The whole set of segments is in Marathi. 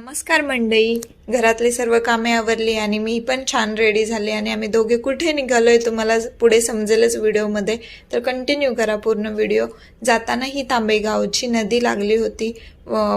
नमस्कार मंडळी. घरातली सर्व कामे आवरली आणि मी पण छान रेडी झाले आणि आम्ही दोघे कुठे निघालोय तुम्हाला पुढे समजेलच व्हिडिओमध्ये, तर कंटिन्यू करा पूर्ण व्हिडिओ. जाताना ही तांबे गावची नदी लागली होती.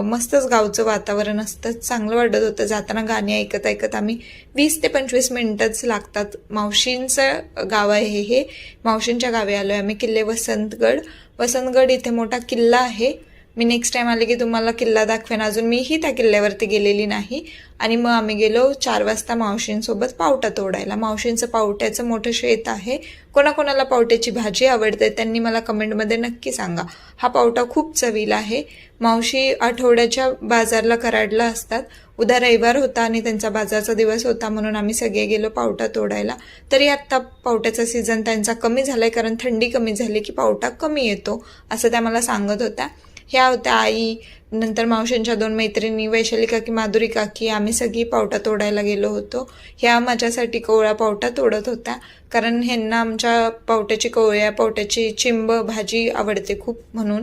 मस्तच गावचं वातावरण असतं, चांगलं वाटत होतं. जाताना गाणी ऐकत ऐकत आम्ही 20 ते 25 मिनिटच लागतात. मावशींचं गाव आहे हे. मावशींच्या गावी आलोय आम्ही. किल्ले वसंतगड इथे मोठा किल्ला आहे. मी नेक्स्ट टाइम आले की तुम्हाला किल्ला दाखवेन. अजून मीही त्या किल्ल्यावरती गेलेली नाही. आणि मग आम्ही गेलो 4 वाजता मावशींसोबत पावटा तोडायला. मावशींचं पावट्याचं मोठं शेत आहे. कोणाकोणाला पावट्याची भाजी आवडते त्यांनी मला कमेंटमध्ये नक्की सांगा. हा पावटा खूप चवीला आहे. मावशी आठवड्याच्या बाजारला कराडला असतात. उद्या रविवार होता आणि त्यांचा बाजारचा दिवस होता, म्हणून आम्ही सगळे गेलो पावटा तोडायला. तरी आत्ता पावट्याचा सीझन त्यांचा कमी झालाय, कारण थंडी कमी झाली की पावटा कमी येतो असं त्या मला सांगत होत्या. ह्या होत्या आई, नंतर मावशींच्या 2 मैत्रिणी वैशाली काकी, माधुरी काकी. आम्ही सगळी पावटा तोडायला गेलो होतो. ह्या माझ्यासाठी कोवळा पावटा तोडत होत्या, कारण ह्यांना आमच्या पावट्याची पावट्याची चिंब भाजी आवडते खूप म्हणून.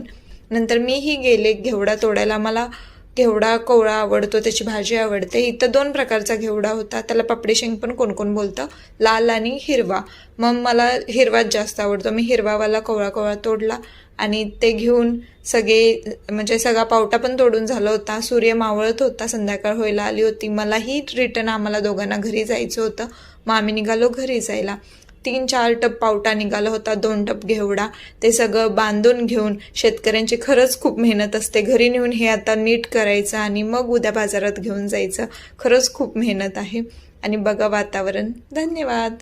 नंतर मीही गेले घेवडा तोडायला. मला घेवडा कोवळा आवडतो, त्याची भाजी आवडते. इथं 2 प्रकारचा घेवडा होता. त्याला पापडी शेंग पण कोण कोण बोलतं, लाल आणि हिरवा. मग मला हिरवाच जास्त आवडतो. मी हिरवावाला कोवळा तोडला आणि ते घेऊन सगळा पावटा पण तोडून झाला होता. सूर्य मावळत होता, संध्याकाळ व्हायला आली होती. मलाही रिटर्न आम्हाला दोघांना घरी जायचं होतं. मग आम्ही निघालो घरी जायला. 3-4 टप पावटा निघाला होता, 2 टप घेवडा. ते सगळं बांधून घेऊन, शेतकऱ्यांची खरंच खूप मेहनत असते. घरी नेऊन हे आता नीट करायचं आणि मग उद्या बाजारात घेऊन जायचं. खरंच खूप मेहनत आहे. आणि बघा वातावरण. धन्यवाद.